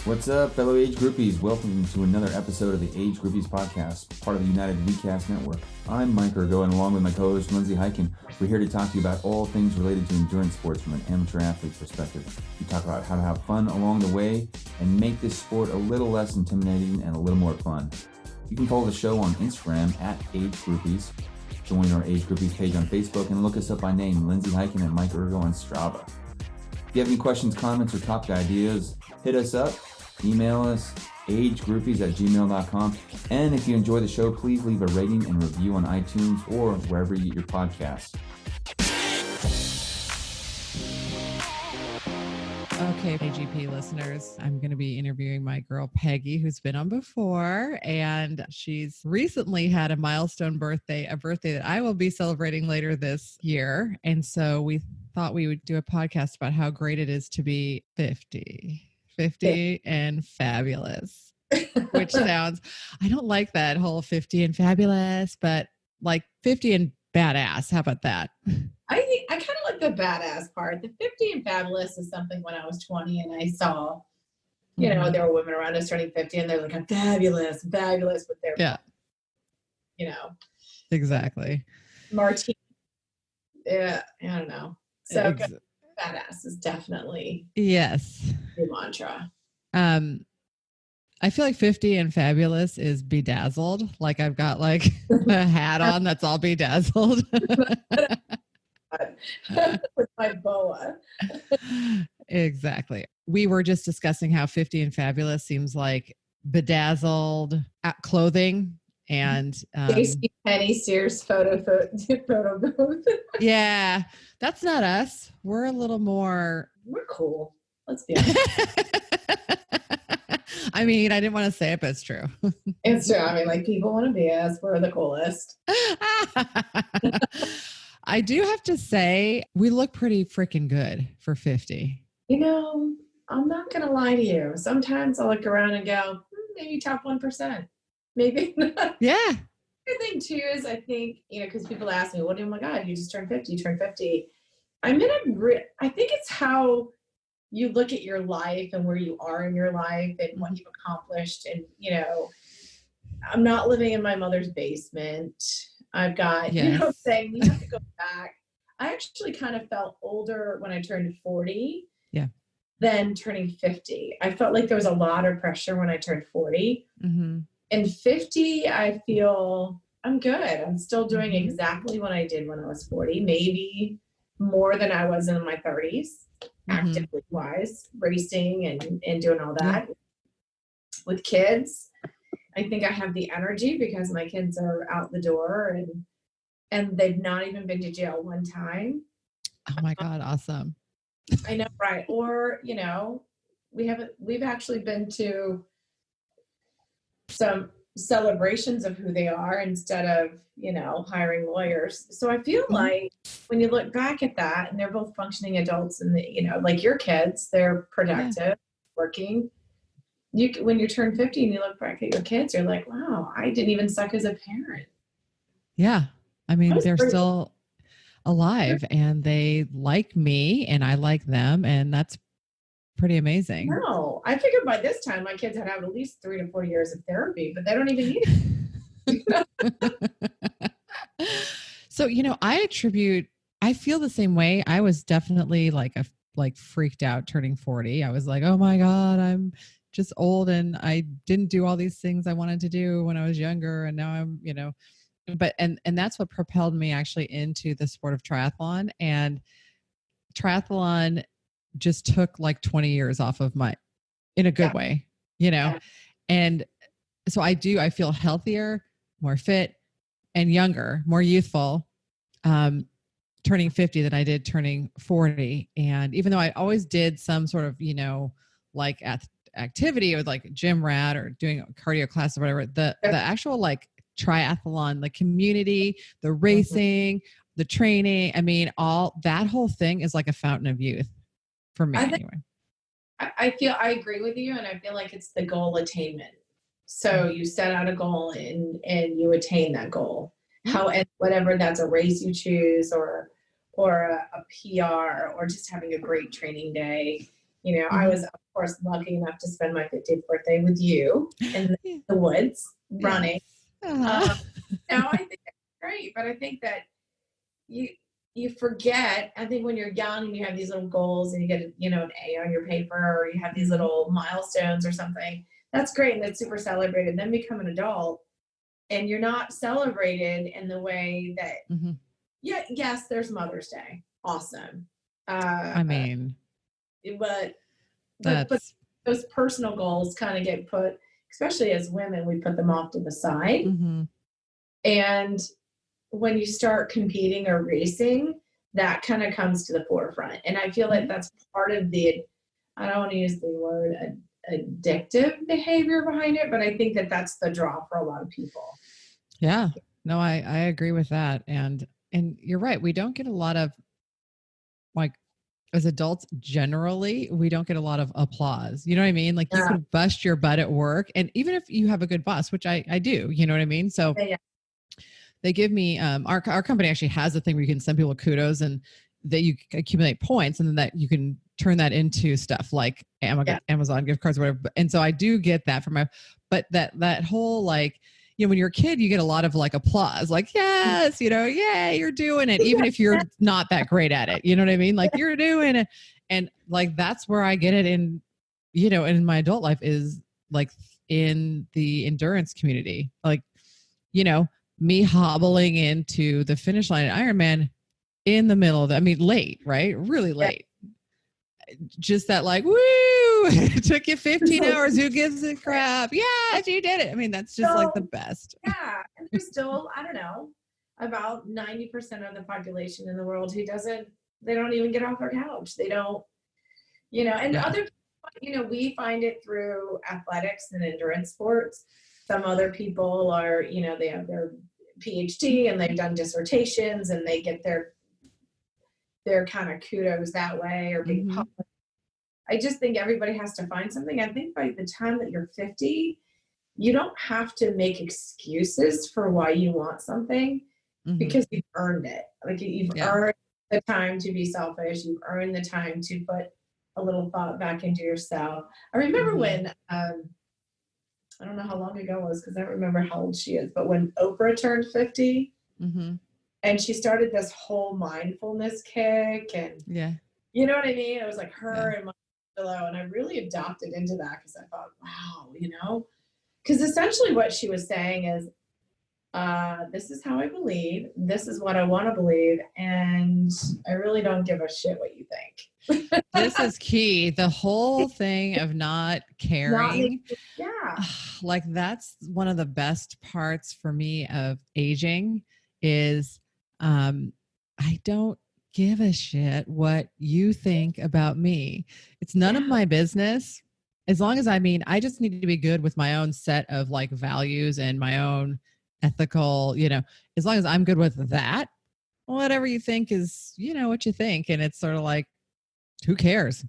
What's up, fellow Age Groupies? Welcome to another episode of the Age Groupies podcast, part of the United WeCast Network. I'm Mike Ergo, and along with my co-host Lindsay, we're here to talk to you about all things related to endurance sports from an amateur athlete perspective. We talk about how to have fun along the way and make this sport a little less intimidating and a little more fun. You can follow the show on Instagram at Age Groupies, join our Age Groupies page on Facebook, and look us up by name, Lindsay and Mike Ergo on Strava. If you have any questions, comments, or topic ideas, hit us up. Email us, agegroupies@gmail.com. And if you enjoy the show, please leave a rating and review on iTunes or wherever you get your podcasts. Okay, AGP listeners, I'm going to be interviewing my girl Peggy, who's been on before, and she's recently had a milestone birthday, a birthday that I will be celebrating later this year. And so we thought we would do a podcast about how great it is to be 50 and fabulous, which sounds, I don't like that whole 50 and fabulous, but like 50 and badass. How about that? I kind of like the badass part. The 50 and fabulous is something when I was 20 and I saw, you know, there were women around us turning 50 and they're like, I'm fabulous with their, you know. Exactly. Martini. Yeah, I don't know. So badass is definitely yes the mantra. I feel like 50 and fabulous is bedazzled. Like I've got like a hat on that's all bedazzled. With my boa. Exactly. We were just discussing how 50 and fabulous seems like bedazzled clothing and Penny Sears photo booth. Yeah, that's not us. We're a little more. We're cool. Let's be honest. I mean, I didn't want to say it, but it's true. It's true. I mean, like people want to be us. We're the coolest. I do have to say, we look pretty freaking good for 50. You know, I'm not going to lie to you. Sometimes I look around and go, maybe top 1%. Maybe not. Yeah. The thing too is I think, you know, because people ask me, oh my God, you just turned 50, you turned 50. I think it's how you look at your life and where you are in your life and what you've accomplished. And, you know, I'm not living in my mother's basement. I've got, you know what I'm saying? You have to go back. I actually kind of felt older when I turned 40 than turning 50. I felt like there was a lot of pressure when I turned 40. Mm-hmm. And 50, I feel I'm good. I'm still doing exactly what I did when I was 40, maybe more than I was in my 30s, actively wise, racing and doing all that. With kids, I think I have the energy because my kids are out the door and they've not even been to jail one time. Oh my God, awesome. I know, right? Or, you know, we've actually been to some celebrations of who they are instead of, you know, hiring lawyers. So I feel like when you look back at that and they're both functioning adults and, you know, like your kids, they're productive, working. When you turn 50 and you look back at your kids, you're like, wow, I didn't even suck as a parent. Yeah. I mean, they're still alive and they like me and I like them. And that's pretty amazing. No, I figured by this time my kids had at least 3 to 4 years of therapy, but they don't even need it. So, you know, I feel the same way. I was definitely like freaked out turning 40. I was like, oh my God, I'm just old and I didn't do all these things I wanted to do when I was younger. And now I'm, you know, but, and that's what propelled me actually into the sport of triathlon. And triathlon just took like 20 years off of in a good way, you know? Yeah. And so I feel healthier, more fit and younger, more youthful, turning 50 than I did turning 40. And even though I always did some sort of, you know, like activity or like gym rat or doing a cardio class or whatever, the actual like triathlon, the community, the racing, the training, I mean, all that whole thing is like a fountain of youth. For me, anyway. I agree with you. And I feel like it's the goal attainment. So you set out a goal and you attain that goal. And whatever that's a race you choose or a PR or just having a great training day. You know, I was course, lucky enough to spend my 50th birthday with you in the woods running. Now I think that's great, but I think that you forget, I think when you're young and you have these little goals and you get, an A on your paper, or you have these little milestones or something, that's great. And that's super celebrated. Then become an adult and you're not celebrated in the way that, yes, there's Mother's Day. Awesome. But those personal goals kind of get put, especially as women, we put them off to the side. And when you start competing or racing, that kind of comes to the forefront. And I feel like that's part of I don't want to use the word addictive behavior behind it, but I think that that's the draw for a lot of people. Yeah, no, I agree with that. And you're right. We don't get a lot of, like, as adults, generally, we don't get a lot of applause. You know what I mean? Like, you can bust your butt at work. And even if you have a good boss, which I do, you know what I mean? So they give me, our company actually has a thing where you can send people kudos and that you accumulate points, and then that you can turn that into stuff like Amazon gift cards or whatever. And so I do get that from but that whole, like, when you're a kid, you get a lot of like applause, like, yes, yeah, you're doing it. Even if you're not that great at it, you know what I mean? Like, you're doing it. And like, that's where I get it in, in my adult life, is like in the endurance community, like, me hobbling into the finish line at Ironman in the middle of late, right? Really late. Just that, like, woo, it took you 15 hours. Who gives a crap? Yes, you did it. That's just like the best. Yeah. And there's still, I don't know, about 90% of the population in the world who they don't even get off their couch. They don't, other, we find it through athletics and endurance sports. Some other people are, they have their PhD and they've done dissertations and they get their kind of kudos that way, or being public. I just think everybody has to find something. I think by the time that you're 50, you don't have to make excuses for why you want something, because you've earned it. Like, you've earned the time to be selfish. You've earned the time to put a little thought back into yourself. I remember when, I don't know how long ago it was, because I don't remember how old she is, but when Oprah turned 50, and she started this whole mindfulness kick, and you know what I mean? It was like her and my pillow, and I really adopted into that, because I thought, wow, because essentially what she was saying is, this is how I believe, this is what I want to believe, and I really don't give a shit what you think. This is key. The whole thing of not caring. Like, that's one of the best parts for me of aging is, I don't give a shit what you think about me. It's none of my business. As long as, I just need to be good with my own set of like values and my own ethical, as long as I'm good with that, whatever you think is, what you think. And it's sort of like, who cares?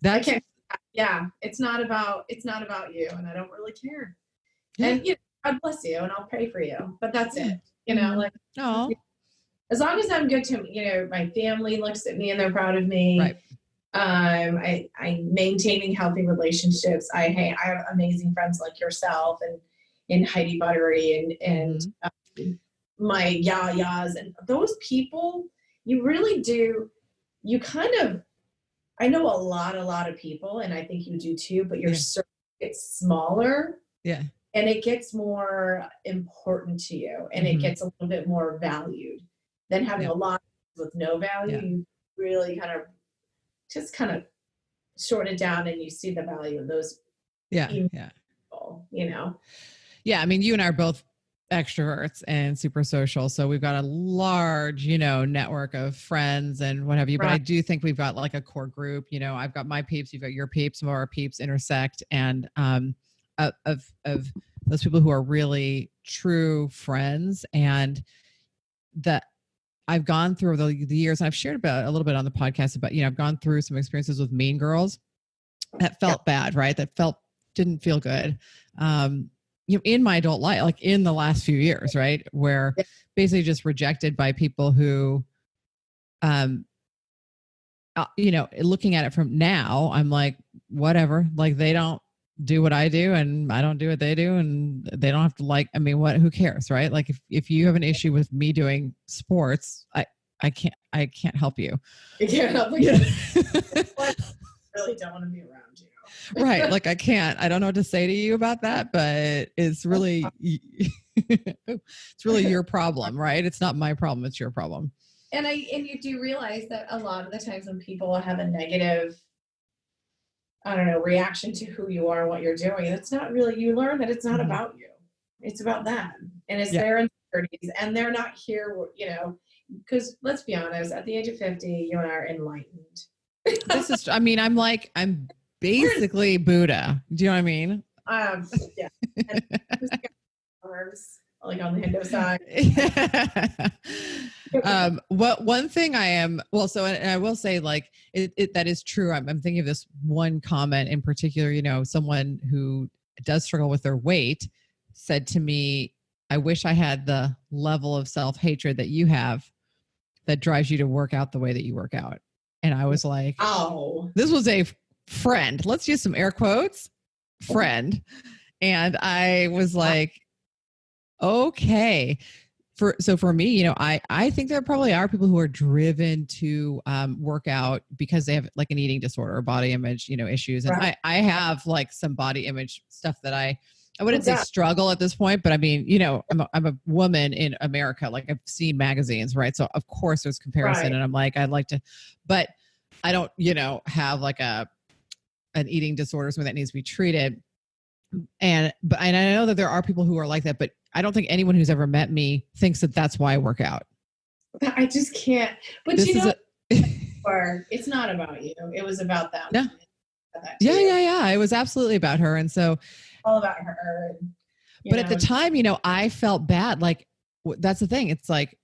It's not about you, and I don't really care. And God bless you, and I'll pray for you, but that's it. As long as I'm good to, my family looks at me and they're proud of me. Right. I'm maintaining healthy relationships. I have amazing friends like yourself and Heidi Buttery and my Yayas, and those people, you really do. You kind of, I know a lot of people, and I think you do too, but your circle gets smaller. Yeah. And it gets more important to you, and it gets a little bit more valued than having a lot with no value. You really kind of shorten it down, and you see the value of those people, Yeah. You and I are both extroverts and super social. So we've got a large, network of friends and what have you. But I do think we've got like a core group. I've got my peeps, you've got your peeps, some of our peeps intersect. And of those people who are really true friends, and that I've gone through the years, and I've shared about a little bit on the podcast about, I've gone through some experiences with mean girls that felt bad, right? That didn't feel good. In my adult life, like in the last few years, right? Where basically just rejected by people who, looking at it from now, I'm like, whatever, like they don't do what I do and I don't do what they do, and they don't have to like, I mean, who cares, right? Like if you have an issue with me doing sports, I can't help you. I can't help you. I really don't want to be around you. Right. Like I don't know what to say to you about that, but it's really, it's really your problem, right? It's not my problem. It's your problem. And you do realize that a lot of the times when people have a negative, I don't know, reaction to who you are and what you're doing, it's not really, you learn that it's not about you. It's about them. And it's their insecurities, and they're not here, you know, because let's be honest, at the age of 50, you and I are enlightened. This is, I mean, I'm basically Buddha. Do you know what I mean? Yeah. Arms, like on the Hindu side. One thing I am, well, so, and I will say like, that is true. I'm thinking of this one comment in particular, you know, someone who does struggle with their weight said to me, I wish I had the level of self-hatred that you have that drives you to work out the way that you work out. And I was like, oh, this was a friend. Let's use some air quotes, friend. And I was like, okay. For me, you know, I think there probably are people who are driven to work out because they have like an eating disorder or body image, you know, issues. And right. I have like some body image stuff that I wouldn't say struggle at this point, but I mean, you know, I'm a woman in America. Like I've seen magazines, right? So of course there's comparison, right. And I'm like, I'd like to, but I don't, you know, have like an eating disorder, something that needs to be treated. And I know that there are people who are like that, but I don't think anyone who's ever met me thinks that that's why I work out. I just can't. But this, you know, it's not about you. It was about them. No. Yeah. It was absolutely about her. And so all about her. But at the time, you know, I felt bad. Like that's the thing. It's like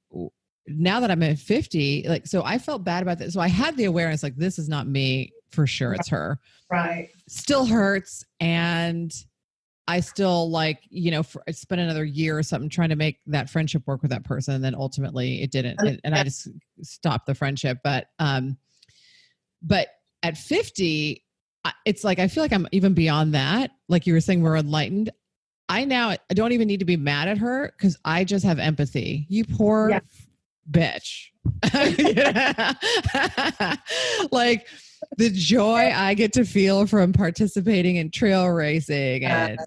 now that I'm at 50, like, so I felt bad about this. So I had the awareness, like, this is not me for sure. It's her. Right. Still hurts. And I still like, you know, I spent another year or something trying to make that friendship work with that person. And then ultimately it didn't. And I just stopped the friendship. But at 50, it's like, I feel like I'm even beyond that. Like you were saying, we're enlightened. I don't even need to be mad at her because I just have empathy. You poor bitch. Like the joy I get to feel from participating in trail racing and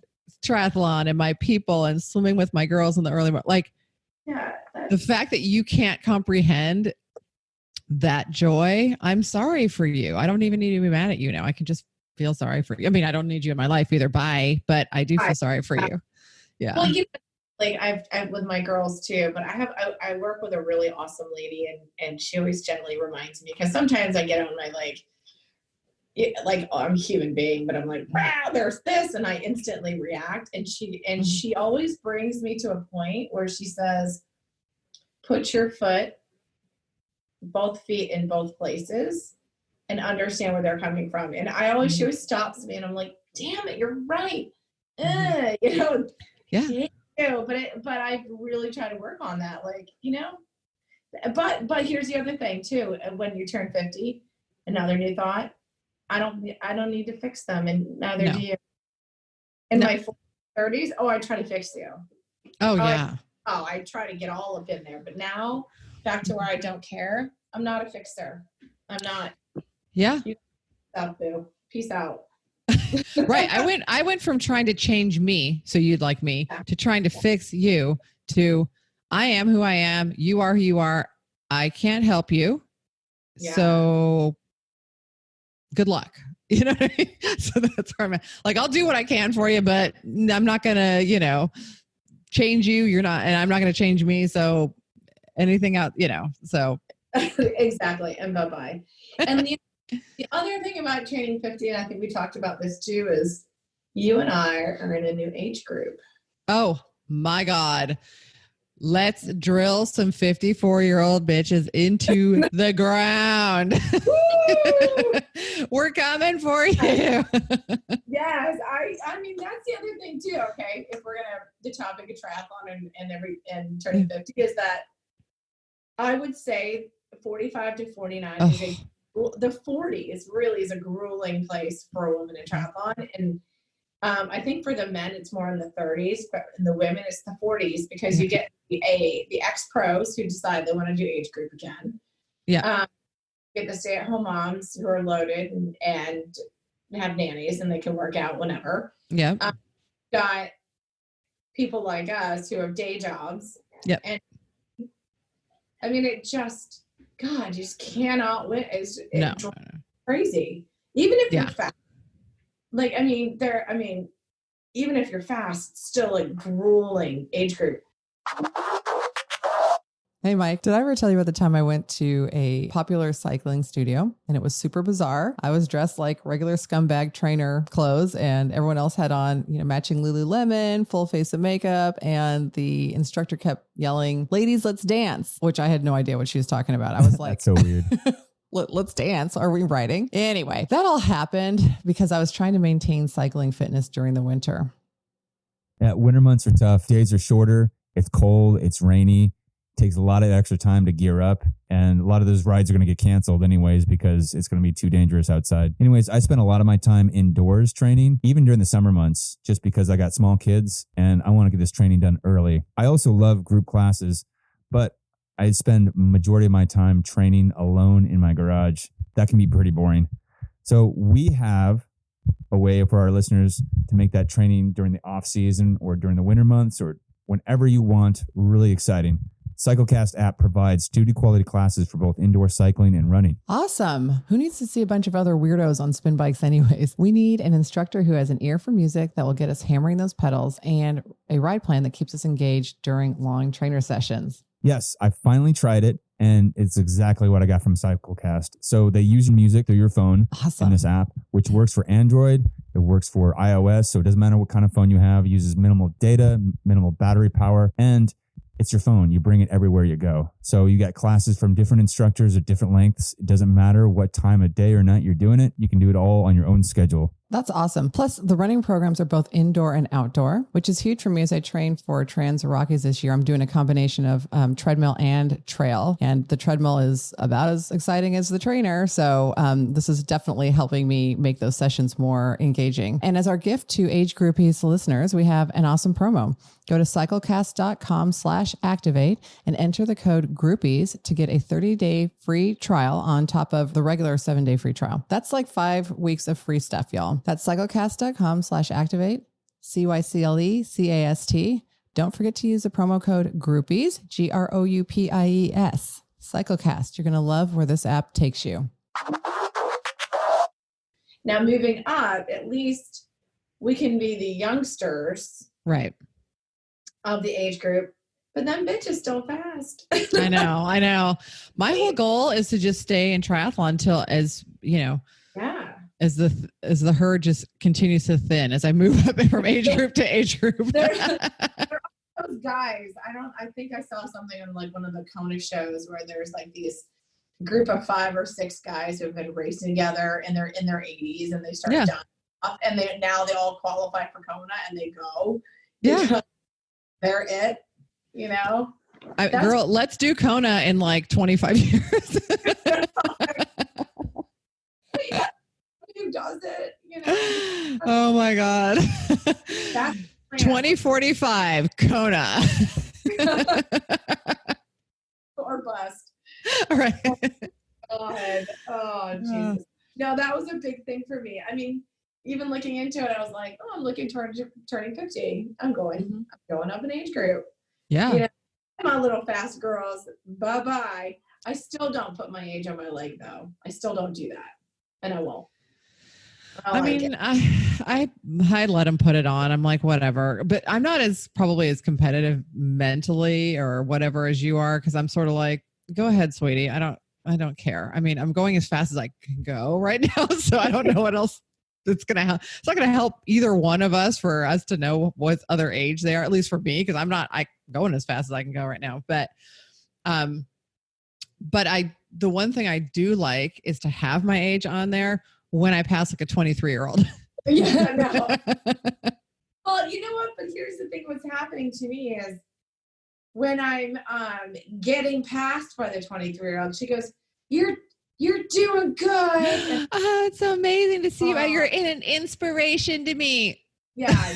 triathlon and my people and swimming with my girls in the early morning. Like the fact that you can't comprehend that joy, I'm sorry for you. I don't even need to be mad at you now. I can just feel sorry for you. I mean, I don't need you in my life either. Bye. But I do feel sorry for you. Yeah. Well, like I've with my girls too, but I work with a really awesome lady and she always gently reminds me, because sometimes I get on my I'm a human being, but I'm like, wow, there's this. And I instantly react. And she always brings me to a point where she says, put your both feet in both places and understand where they're coming from. And she always stops me and I'm like, damn it, you're right. You know? Yeah. But I really try to work on that. Like, you know, but here's the other thing too. When you turn 50, another new thought, I don't need to fix them, and neither do you. In my 30s, I try to fix you. Oh yeah. I try to get all up in there. But now back to where I don't care. I'm not a fixer. I'm not. Yeah. Stop, boo. Peace out. Right. I went from trying to change me so you'd like me to trying to fix you to I am who I am. You are who you are. I can't help you. Yeah. So good luck. You know what I mean? So that's where I'm at. Like, I'll do what I can for you, but I'm not going to, you know, change you. You're not, and I'm not going to change me. So anything out, you know, so. Exactly. And bye-bye. And the other thing about turning 50, and I think we talked about this too, is you and I are in a new age group. Oh my God. Let's drill some 54-year-old bitches into the ground. We're coming for you. Yes. I mean, that's the other thing too. Okay. If we're the topic of triathlon and turning 50 is that I would say 45 to 49 is a the 40s really is a grueling place for a woman in triathlon. And I think for the men, it's more in the 30s, but in the women, it's the 40s, because you get the ex-pros who decide they want to do age group again. Yeah. Get the stay-at-home moms who are loaded and have nannies and they can work out whenever. Yeah. Got people like us who have day jobs. Yep. And I mean, it just, God, you just cannot win. It's crazy. Even if you're fast. Like, I mean, even if you're fast, it's still a grueling age group. Hey, Mike, did I ever tell you about the time I went to a popular cycling studio and it was super bizarre? I was dressed like regular scumbag trainer clothes and everyone else had on, matching Lululemon, full face of makeup. And the instructor kept yelling, "Ladies, let's dance," which I had no idea what she was talking about. I was like, that's so weird. Let's dance. Are we riding? Anyway, that all happened because I was trying to maintain cycling fitness during the winter. Yeah, winter months are tough. Days are shorter. It's cold. It's rainy. Takes a lot of extra time to gear up, and a lot of those rides are going to get canceled anyways because it's going to be too dangerous outside. Anyways, I spent a lot of my time indoors training, even during the summer months, just because I got small kids and I want to get this training done early. I also love group classes, but I spend majority of my time training alone in my garage. That can be pretty boring. So we have a way for our listeners to make that training during the off season or during the winter months or whenever you want really exciting. CycleCast app provides studio quality classes for both indoor cycling and running. Awesome. Who needs to see a bunch of other weirdos on spin bikes anyways? We need an instructor who has an ear for music that will get us hammering those pedals and a ride plan that keeps us engaged during long trainer sessions. Yes, I finally tried it and it's exactly what I got from CycleCast. So they use music through your phone in this app, which works for Android. It works for iOS. So it doesn't matter what kind of phone you have. It uses minimal data, minimal battery power, and it's your phone. You bring it everywhere you go. So you got classes from different instructors at different lengths. It doesn't matter what time of day or night you're doing it. You can do it all on your own schedule. That's awesome. Plus, the running programs are both indoor and outdoor, which is huge for me as I train for Trans Rockies this year. I'm doing a combination of treadmill and trail, and the treadmill is about as exciting as the trainer. So this is definitely helping me make those sessions more engaging. And as our gift to Age Groupies listeners, we have an awesome promo. Go to cyclecast.com/activate and enter the code GROUPIES to get a 30-day free trial on top of the regular 7-day free trial. That's like 5 weeks of free stuff, y'all. That's cyclecast.com/activate, CYCLECAST. Don't forget to use the promo code GROUPIES, GROUPIES. Cyclecast. You're going to love where this app takes you. Now, moving up, at least we can be the youngsters. Right. Of the age group, but then bitches still fast. I know. My whole goal is to just stay in triathlon till as the herd just continues to thin as I move up from age group to age group. There are those guys. I think I saw something on like one of the Kona shows where there's like these group of 5 or 6 guys who have been racing together and they're in their 80s and they start dying off and they all qualify for Kona and they go. Yeah. They're it, Girl, let's do Kona in like 25 years. Who does it? Oh my God. 2045 Kona. Or bust. All right. God. Oh, Jesus. No, that was a big thing for me. I mean, even looking into it, I was like, I'm looking toward turning 50. I'm going up in age group. Yeah. My little fast girls, bye-bye. I still don't put my age on my leg, though. I still don't do that. And I won't. I let them put it on. I'm like, whatever. But I'm not probably as competitive mentally or whatever as you are, because I'm sort of like, go ahead, sweetie. I don't care. I mean, I'm going as fast as I can go right now. So I don't know what else. It's not going to help either one of us for us to know what other age they are, at least for me, because I'm going as fast as I can go right now. But the one thing I do like is to have my age on there when I pass like a 23-year-old. Yeah, no. Well, you know what? But here's the thing. What's happening to me is when I'm getting passed by the 23-year-old, she goes, you're you're doing good. Oh, it's so amazing to see you. You're an inspiration to me. Yeah,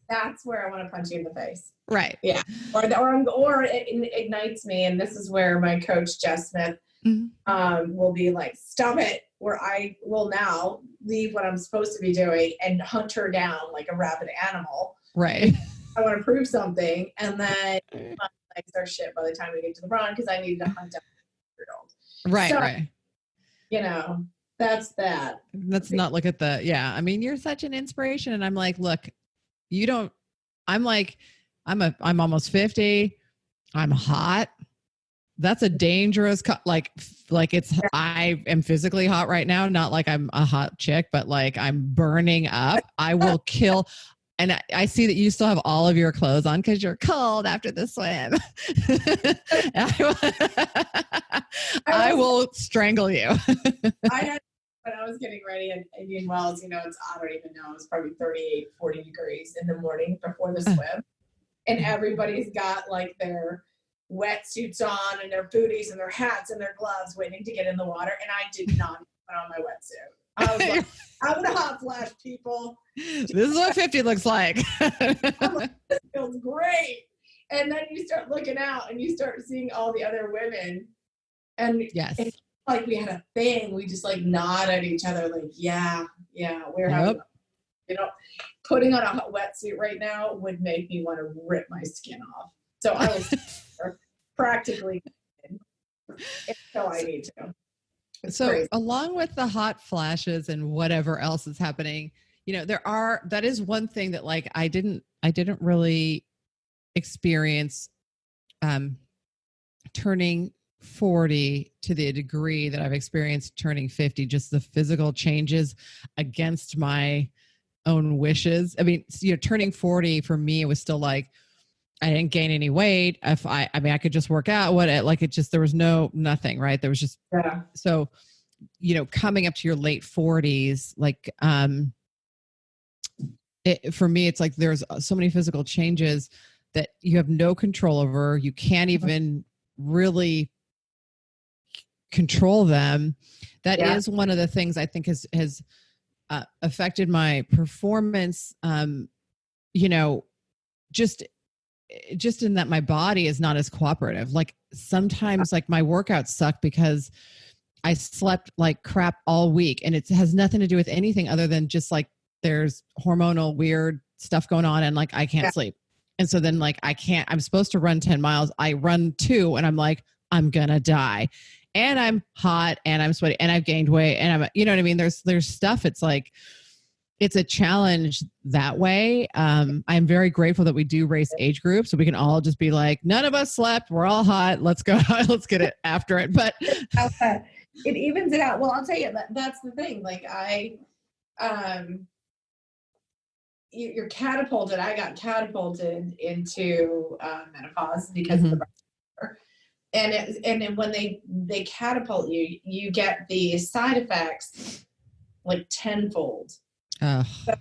that's where I want to punch you in the face. Right. Yeah. Or it ignites me. And this is where my coach, Jess Smith, will be like, stop it, where I will now leave what I'm supposed to be doing and hunt her down like a rabid animal. Right. I want to prove something. And then my legs are shit by the time we get to the run because I need to hunt down a 3-year-old. Right, so, right. You know, that's that. Let's not look at I mean, you're such an inspiration. And I'm like, look, I'm almost 50. I'm hot. That's a dangerous, I am physically hot right now. Not like I'm a hot chick, but like I'm burning up. I will kill. And I see that you still have all of your clothes on because you're cold after the swim. I will strangle you. When I was getting ready in Indian Wells, you know, I don't even know, it's probably 38, 40 degrees in the morning before the swim. And everybody's got like their wetsuits on and their booties and their hats and their gloves waiting to get in the water. And I did not put on my wetsuit. I was like, I'm going to hot flash people. This is what 50 looks like. I'm like, this feels great. And then you start looking out and you start seeing all the other women. And yes, it's like we had a thing. We just like nod at each other like, yeah, we're having, you know, putting on a hot wetsuit right now would make me want to rip my skin off. So I was practically until I need to. It's so crazy. Along with the hot flashes and whatever else is happening, you know, that is one thing that like I didn't really experience turning 40 to the degree that I've experienced turning 50, just the physical changes against my own wishes. I mean, you know, turning 40 for me, it was still like, I didn't gain any weight. I could just work out. There was nothing, right? There was just, so, you know, coming up to your late 40s, like, for me, it's like, there's so many physical changes that you have no control over. You can't even really control them. That is one of the things I think has affected my performance. You know, just in that my body is not as cooperative. Like sometimes like my workouts suck because I slept like crap all week, and it has nothing to do with anything other than just like there's hormonal weird stuff going on and like I can't sleep. And so then like I'm supposed to run 10 miles. I run 2 and I'm like, I'm gonna die. And I'm hot and I'm sweaty and I've gained weight and you know what I mean? There's stuff. It's like, it's a challenge that way. I'm very grateful that we do race age groups, so we can all just be like, none of us slept. We're all hot. Let's go. Let's get it after it. But it evens it out. Well, I'll tell you that's the thing. Like you're catapulted. I got catapulted into menopause because of the breast cancer. And when they catapult you, you get the side effects like tenfold.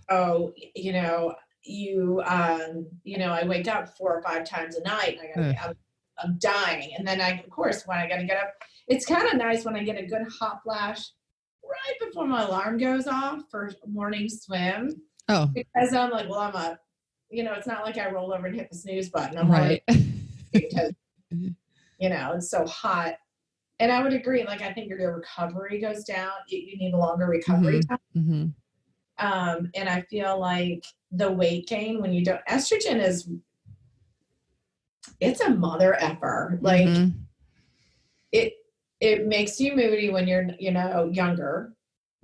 So, you know, I wake up 4 or 5 times a night and I'm dying. And then of course, when I got to get up, it's kind of nice when I get a good hot flash right before my alarm goes off for morning swim. Oh, because I'm like, well, I'm up. You know, it's not like I roll over and hit the snooze button. I'm right. Because, you know, it's so hot. And I would agree. Like, I think your recovery goes down. You need a longer recovery time. Mm-hmm. And I feel like the weight gain when you don't, estrogen it's a mother effer. Like it makes you moody when you're, you know, younger.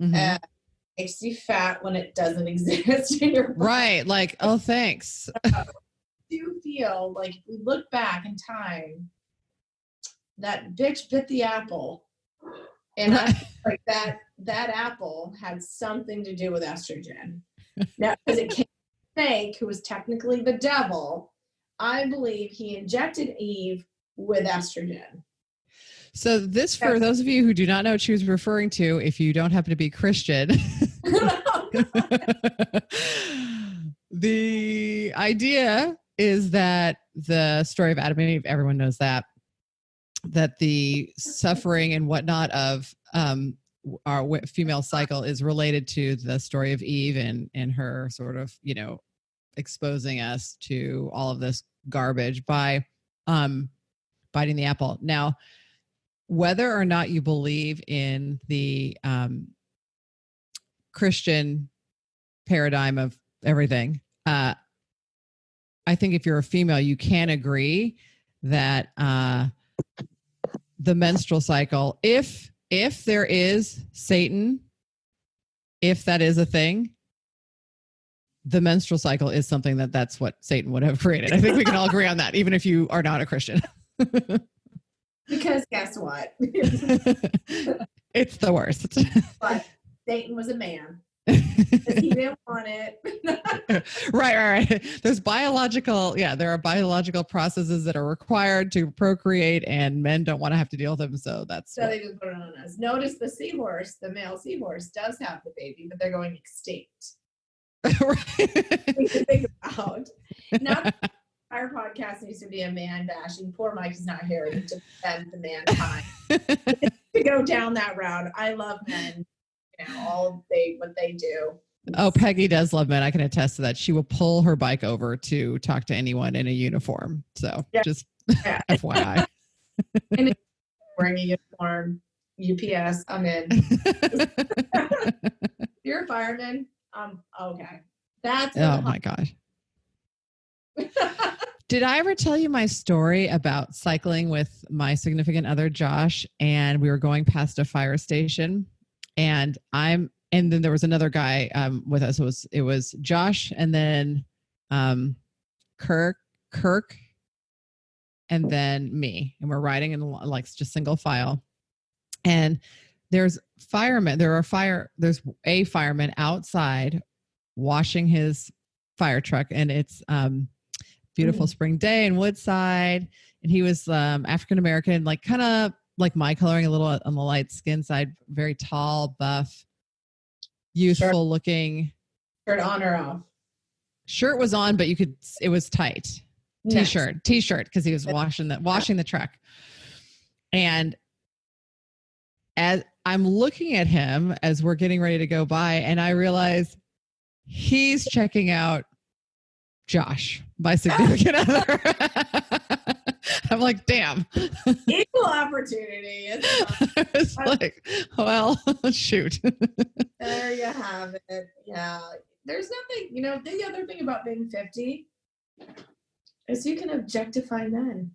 Mm-hmm. Makes you fat when it doesn't exist in your body. Right. Like, oh, thanks. I do feel like if we look back in time, that bitch bit the apple. And I feel like that apple had something to do with estrogen. Now, because it came from Snake, who was technically the devil, I believe he injected Eve with estrogen. So this, for those of you who do not know what she was referring to, if you don't happen to be Christian, the idea is that the story of Adam and Eve, everyone knows that the suffering and whatnot of our female cycle is related to the story of Eve and her sort of, exposing us to all of this garbage by biting the apple. Now, whether or not you believe in the Christian paradigm of everything, I think if you're a female, you can agree that the menstrual cycle, if there is Satan, if that is a thing, the menstrual cycle is something that's what Satan would have created. I think we can all agree on that, even if you are not a Christian. Because guess what? It's the worst. But Satan was a man. Because he didn't want it. Right. There are biological processes that are required to procreate, and men don't want to have to deal with them. So they just put it on us. Notice the seahorse, the male seahorse does have the baby, but they're going extinct. Think about. Not our podcast needs to be a man bashing. Poor Mike is not here to defend the mankind. To go down that route. I love men. What they do. Oh, Peggy does love men. I can attest to that. She will pull her bike over to talk to anyone in a uniform. So just FYI. And wearing a uniform, UPS, I'm in. You're a fireman. Okay. Oh my gosh. Did I ever tell you my story about cycling with my significant other, Josh, and we were going past a fire station, and then there was another guy with us. It was Josh, and then Kirk, and then me, and we're riding in like just single file. And there's firemen. There's a fireman outside washing his fire truck, and it's beautiful spring day in Woodside, and he was African American, like kind of like my coloring, a little on the light skin side, very tall, buff, youthful looking. Shirt on or off? Shirt was on, but it was tight. T-shirt, because he was washing the truck. And as I'm looking at him as we're getting ready to go by, and I realize he's checking out Josh, my significant other. I'm like, damn. Equal opportunity. It's like, well, shoot. There you have it. Yeah. There's nothing, the other thing about being 50 is you can objectify men.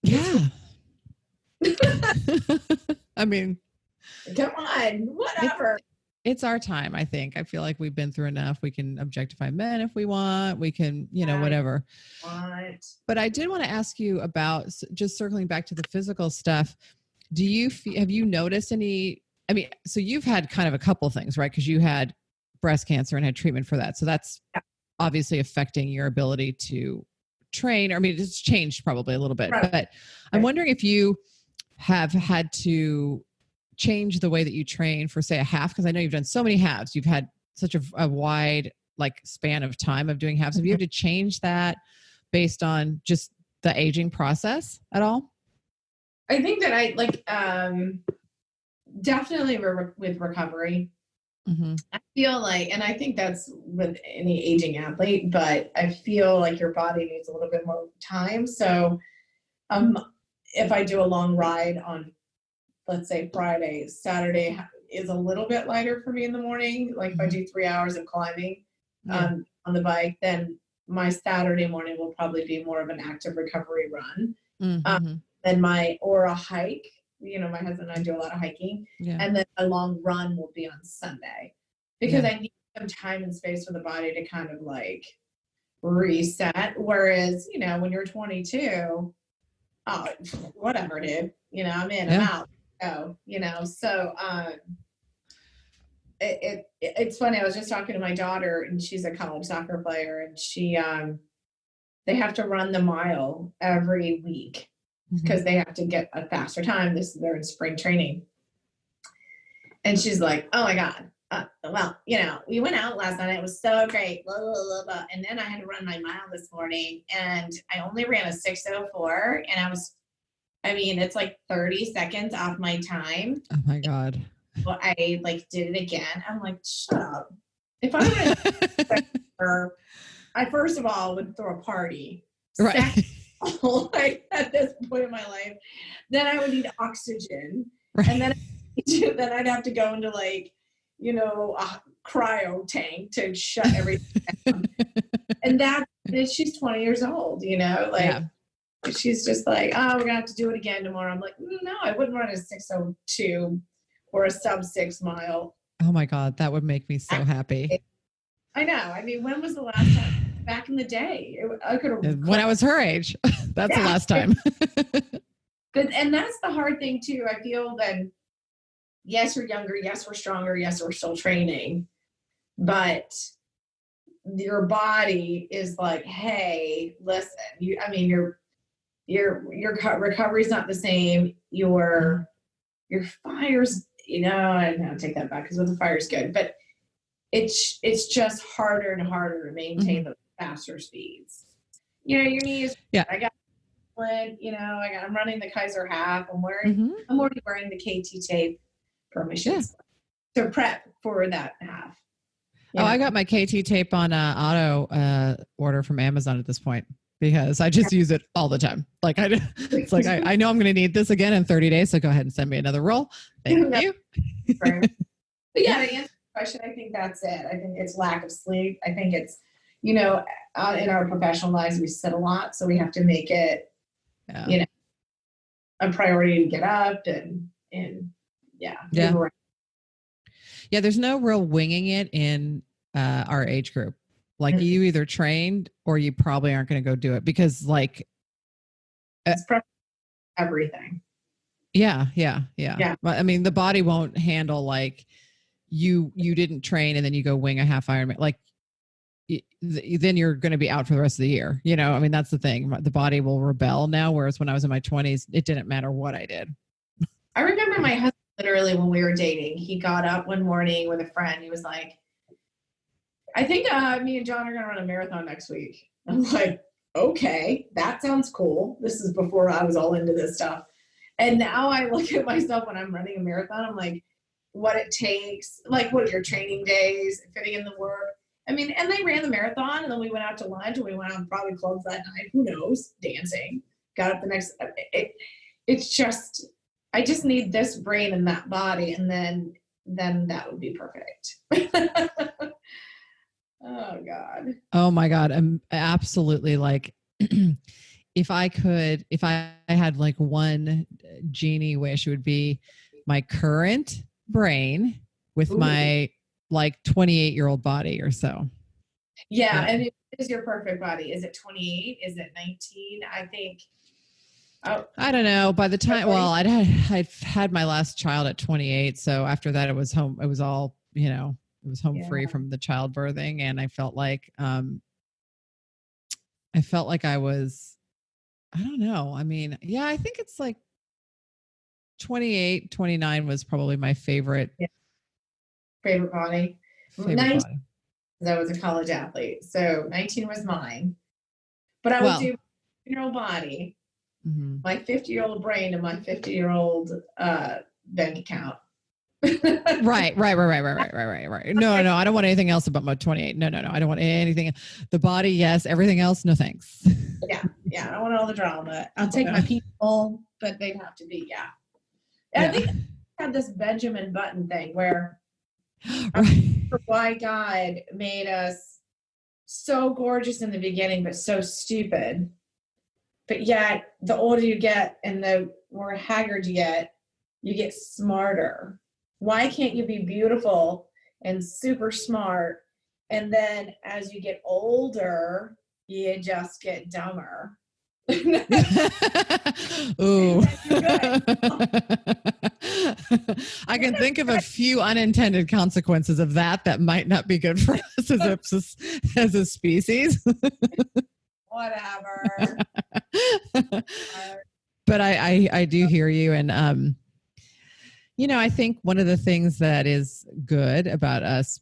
Yeah. I mean, come on, whatever. It's our time, I think. I feel like we've been through enough. We can objectify men if we want. We can, whatever. But I did want to ask you about, just circling back to the physical stuff. Have you noticed any, so you've had kind of a couple things, right? Because you had breast cancer and had treatment for that. So that's obviously affecting your ability to train. It's changed probably a little bit. Right. But I'm wondering if you have had to change the way that you train for, say, a half, because I know you've done so many halves. You've had such a wide span of time of doing halves. Have you had to change that based on just the aging process at all? I think that I definitely with recovery. Mm-hmm. I feel like, and I think that's with any aging athlete, but I feel like your body needs a little bit more time. So if I do a long ride on, let's say Friday, Saturday is a little bit lighter for me in the morning. Like if I do 3 hours of climbing on the bike, then my Saturday morning will probably be more of an active recovery run. Mm-hmm. Or a hike. My husband and I do a lot of hiking. Yeah. And then a long run will be on Sunday because I need some time and space for the body to kind of reset. Whereas, when you're 22, oh, whatever, dude, I'm in, I'm out. Oh, so it's funny. I was just talking to my daughter, and she's a college soccer player, and she they have to run the mile every week because they have to get a faster time. They're in spring training, and she's like, "Oh my God, well, we went out last night. It was so great, blah, blah, blah, blah. And then I had to run my mile this morning, and I only ran a 6:04, and it's like 30 seconds off my time." Oh my God. well, I like did it again. I'm like, shut up. If I were I first of all would throw a party. Right. Second, like at this point in my life, then I would need oxygen. Right. And then I'd have to go into like, a cryo tank to shut everything down. And she's 20 years old, she's just like, oh, we're gonna have to do it again tomorrow. I'm like, no, I wouldn't run a 6:02 or a sub 6 mile. Oh my God, that would make me so happy. I know. I mean, when was the last time? Back in the day, I could have. When I was her age, that's the last time. And that's the hard thing too. I feel that, yes, we're younger. Yes, we're stronger. Yes, we're still training, but your body is like, hey, listen. Your recovery is not the same. Your fire's, I don't take that back because the fire's good, but it's just harder and harder to maintain those faster speeds. Your knees. Yeah. I'm running the Kaiser half. I'm already wearing the KT tape permissions to prep for that half. I got my KT tape on auto order from Amazon at this point because I just use it all the time. Like I know I'm going to need this again in 30 days. So go ahead and send me another roll. Thank you. But yeah, to answer the question, I think that's it. I think it's lack of sleep. I think it's, in our professional lives, we sit a lot. So we have to make it, a priority to get up and yeah. There's no real winging it in our age group. Like you either trained or you probably aren't going to go do it because like it's everything. Yeah. But I mean, the body won't handle like you didn't train and then you go wing a half Ironman. Like then you're going to be out for the rest of the year. I mean, that's the thing. The body will rebel now. Whereas when I was in my 20s, it didn't matter what I did. I remember my husband literally when we were dating, he got up one morning with a friend. He was like, I think me and John are going to run a marathon next week. I'm like, okay, that sounds cool. This is before I was all into this stuff. And now I look at myself when I'm running a marathon, I'm like, what it takes, like what are your training days, fitting in the work. I mean, and they ran the marathon and then we went out to lunch and we went out probably clubs that night. Who knows? Dancing. Got up the next, it's just, I just need this brain and that body. And then that would be perfect. Oh God. Oh my God. I'm absolutely like, if I had like one genie wish, it would be my current brain with my like 28-year-old body or so. Yeah. And it is your perfect body. Is it 28? Is it 19? I think. Oh, I don't know. By the time, I'd had my last child at 28. So after that, it was home. It was all, it was home free from the childbirthing. And I felt like I was, I don't know. I mean, yeah, I think it's like 28, 29 was probably my favorite. Yeah. Favorite body. 19, I was a college athlete. So 19 was mine. But I would do my body, my 50-year-old brain, and my 50-year-old bank account. Right. No, I don't want anything else about my 28. No. I don't want anything. The body, yes. Everything else, no thanks. Yeah. I don't want all the drama. I'll take my people, but they'd have to be, And I think I had this Benjamin Button thing where why God made us so gorgeous in the beginning, but so stupid. But yet, the older you get and the more haggard you get smarter. Why can't you be beautiful and super smart? And then as you get older, you just get dumber. Ooh. I can think of a few unintended consequences of that might not be good for us as a species. Whatever. But I do hear you. And, I think one of the things that is good about us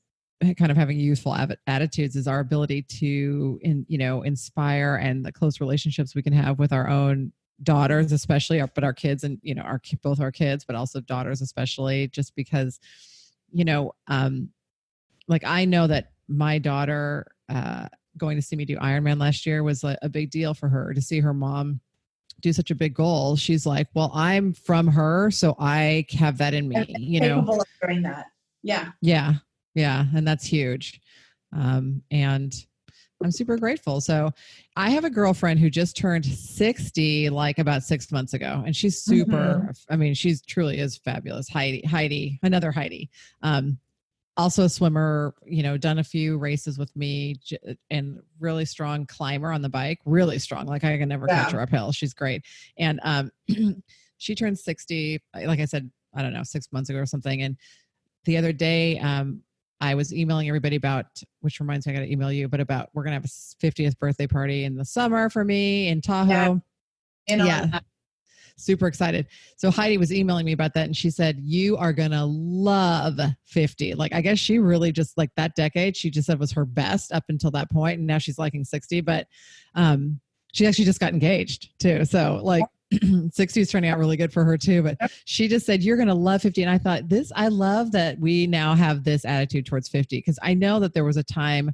kind of having youthful attitudes is our ability to, inspire and the close relationships we can have with our own daughters, especially, but our kids and, both our kids, but also daughters, especially, just because, like I know that my daughter, going to see me do Ironman last year was a big deal for her to see her mom do such a big goal. She's like, well, I'm from her, so I have that in me, capable of doing that. Yeah. Yeah. Yeah. And that's huge. And I'm super grateful. So I have a girlfriend who just turned 60, like about 6 months ago. And she's super, I mean, she's truly is fabulous. Heidi, another Heidi. Also a swimmer, done a few races with me, and really strong climber on the bike, really strong. Like I can never catch her uphill. She's great. And she turned 60, like I said, I don't know, 6 months ago or something. And the other day, I was emailing everybody about, which reminds me, I got to email you, but about, we're going to have a 50th birthday party in the summer for me in Tahoe. Yeah. Super excited. So Heidi was emailing me about that, and she said, you are going to love 50. Like, I guess she really just, like, that decade, she just said was her best up until that point. And now she's liking 60, but she actually just got engaged too. So like 60 is turning out really good for her too. But she just said, you're going to love 50. And I thought, I love that we now have this attitude towards 50, because I know that there was a time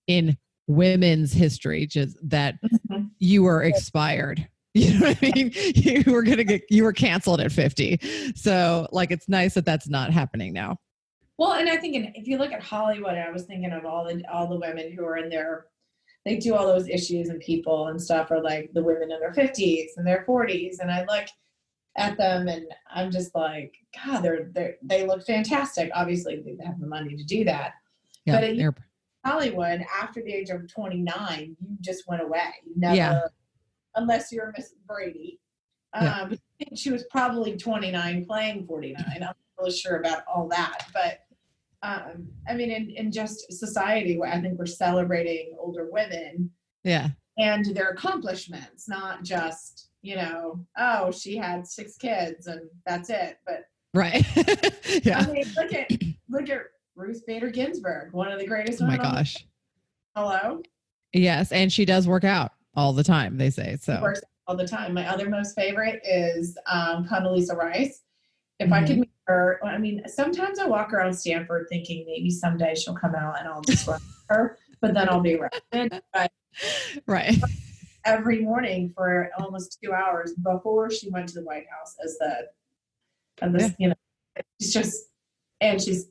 in women's history just that you were expired. You know what I mean? You were canceled at 50. So like, it's nice that that's not happening now. Well, and I think if you look at Hollywood, I was thinking of all the women who are in their, they do all those issues and people and stuff, are like the women in their 50s and their 40s. And I look at them and I'm just like, God, they look fantastic. Obviously they have the money to do that. Yeah, but in Hollywood, after the age of 29, you just went away. You never, unless you're Miss Brady. She was probably 29 playing 49. I'm not really sure about all that, but I mean, in just society, I think we're celebrating older women, and their accomplishments, not just, oh, she had 6 kids and that's it. But right, I mean, look at Ruth Bader Ginsburg, one of the greatest. Oh my gosh! Hello. Yes, and she does work out all the time, they say. So she works all the time. My other most favorite is Condoleezza Rice. If I could meet her, I mean, sometimes I walk around Stanford thinking maybe someday she'll come out and I'll just run her, but then I'll be arrested. But right. Every morning for almost 2 hours before she went to the White House she's just, and she's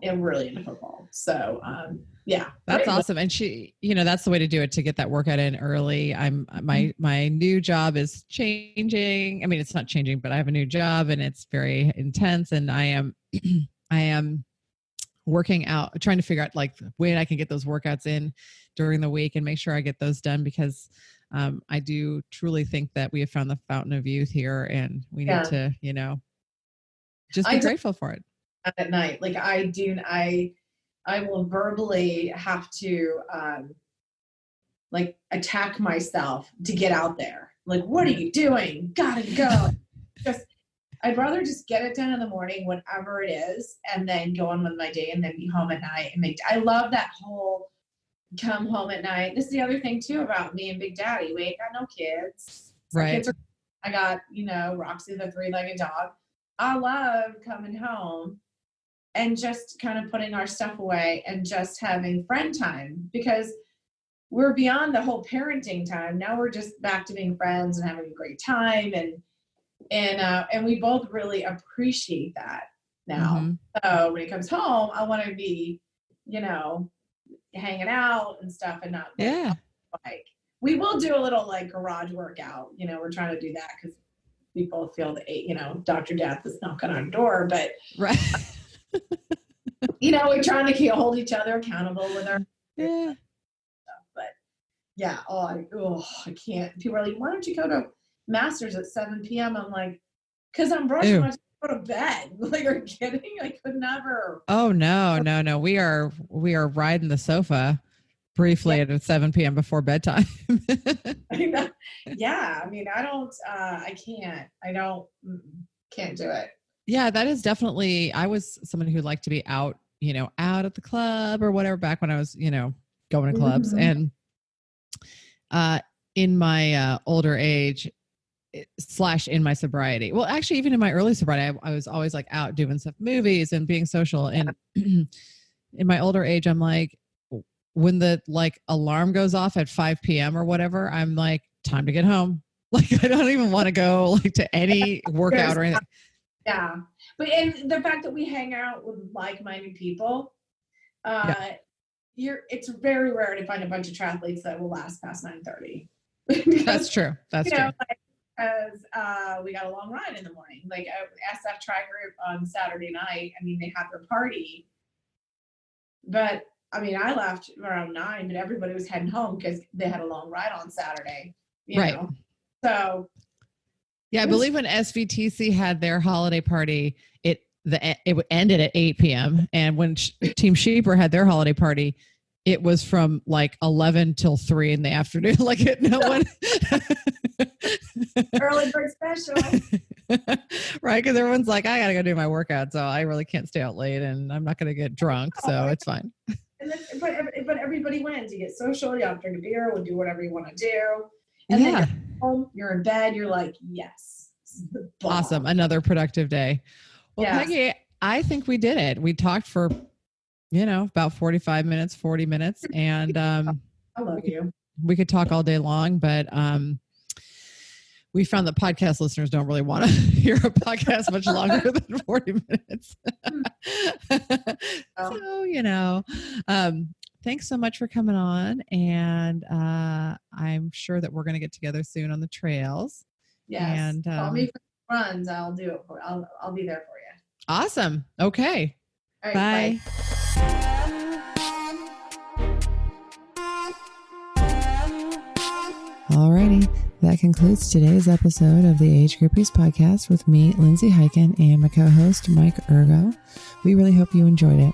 really into football. So, that's awesome. And she, that's the way to do it, to get that workout in early. My new job is changing. I mean, it's not changing, but I have a new job and it's very intense. And I am working out, trying to figure out like when I can get those workouts in during the week and make sure I get those done, because I do truly think that we have found the fountain of youth here, and we need to, just be grateful for it. At night, like I will verbally have to like attack myself to get out there. Like, what are you doing? Gotta go. I'd rather just get it done in the morning, whatever it is, and then go on with my day and then be home at night. And I love that whole come home at night. This is the other thing too about me and Big Daddy. We ain't got no kids. Right. I got, Roxy, the 3-legged dog. I love coming home and just kind of putting our stuff away and just having friend time, because we're beyond the whole parenting time. Now we're just back to being friends and having a great time. And we both really appreciate that now. So when he comes home, I want to be, hanging out and stuff, and not like we will do a little like garage workout. We're trying to do that because we both feel that, Dr. Death is knocking on our door, but right. We're trying to hold each other accountable with our but I can't. People are like, why don't you go to Masters at 7 p.m.? I'm like, because I'm brushing my teeth, go to bed. Like, are you kidding? I could never. Oh no. We are riding the sofa briefly at 7 p.m. before bedtime. Yeah. I mean, I can't do it. Yeah, that is definitely, I was someone who liked to be out, out at the club or whatever back when I was, going to clubs. And in my older age, slash in my sobriety. Well, actually, even in my early sobriety, I was always like out doing stuff, movies and being social. And in my older age, I'm like, when the like alarm goes off at 5 p.m. or whatever, I'm like, time to get home. Like, I don't even want to go like to any workout or anything. Yeah. But and the fact that we hang out with like-minded people, it's very rare to find a bunch of triathletes that will last past 9:30. That's true. That's true. Because we got a long ride in the morning. Like SF Tri Group on Saturday night. I mean, they had their party, but I mean, I left around 9, but everybody was heading home because they had a long ride on Saturday. You know? So, yeah, I believe when SVTC had their holiday party, it ended at 8 p.m. And when Team Sheeper had their holiday party, it was from like 11 till 3 in the afternoon. Like no one. Early bird special. Right, because everyone's like, I gotta go do my workout, so I really can't stay out late, and I'm not gonna get drunk, so it's fine. But everybody wins. You get social. You have to drink a beer. We'll do whatever you want to do. And then you're home. You're in bed. You're like, yes, awesome. Another productive day. Well, yes. Peggy, I think we did it. We talked for, about 45 minutes, 40 minutes, and I love you. We could talk all day long, but we found that podcast listeners don't really want to hear a podcast much longer than 40 minutes. So, thanks so much for coming on. And I'm sure that we're going to get together soon on the trails. Yes. And call me for runs. I'll do it for you. I'll be there for you. Awesome. Okay. All right, bye. Alrighty. That concludes today's episode of the Age Groupies podcast with me, Lindsay Hyken, and my co-host, Mike Ergo. We really hope you enjoyed it.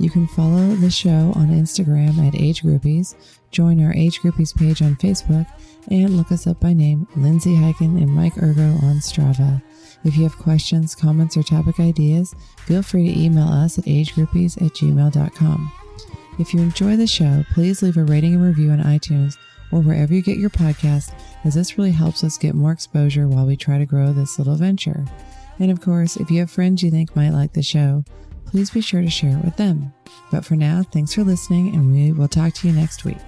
You can follow the show on Instagram at Age Groupies, join our Age Groupies page on Facebook, and look us up by name, Lindsay Hyken and Mike Ergo on Strava. If you have questions, comments, or topic ideas, feel free to email us at agegroupies@gmail.com. If you enjoy the show, please leave a rating and review on iTunes or wherever you get your podcast, as this really helps us get more exposure while we try to grow this little venture. And of course, if you have friends you think might like the show, please be sure to share it with them. But for now, thanks for listening, and we will talk to you next week.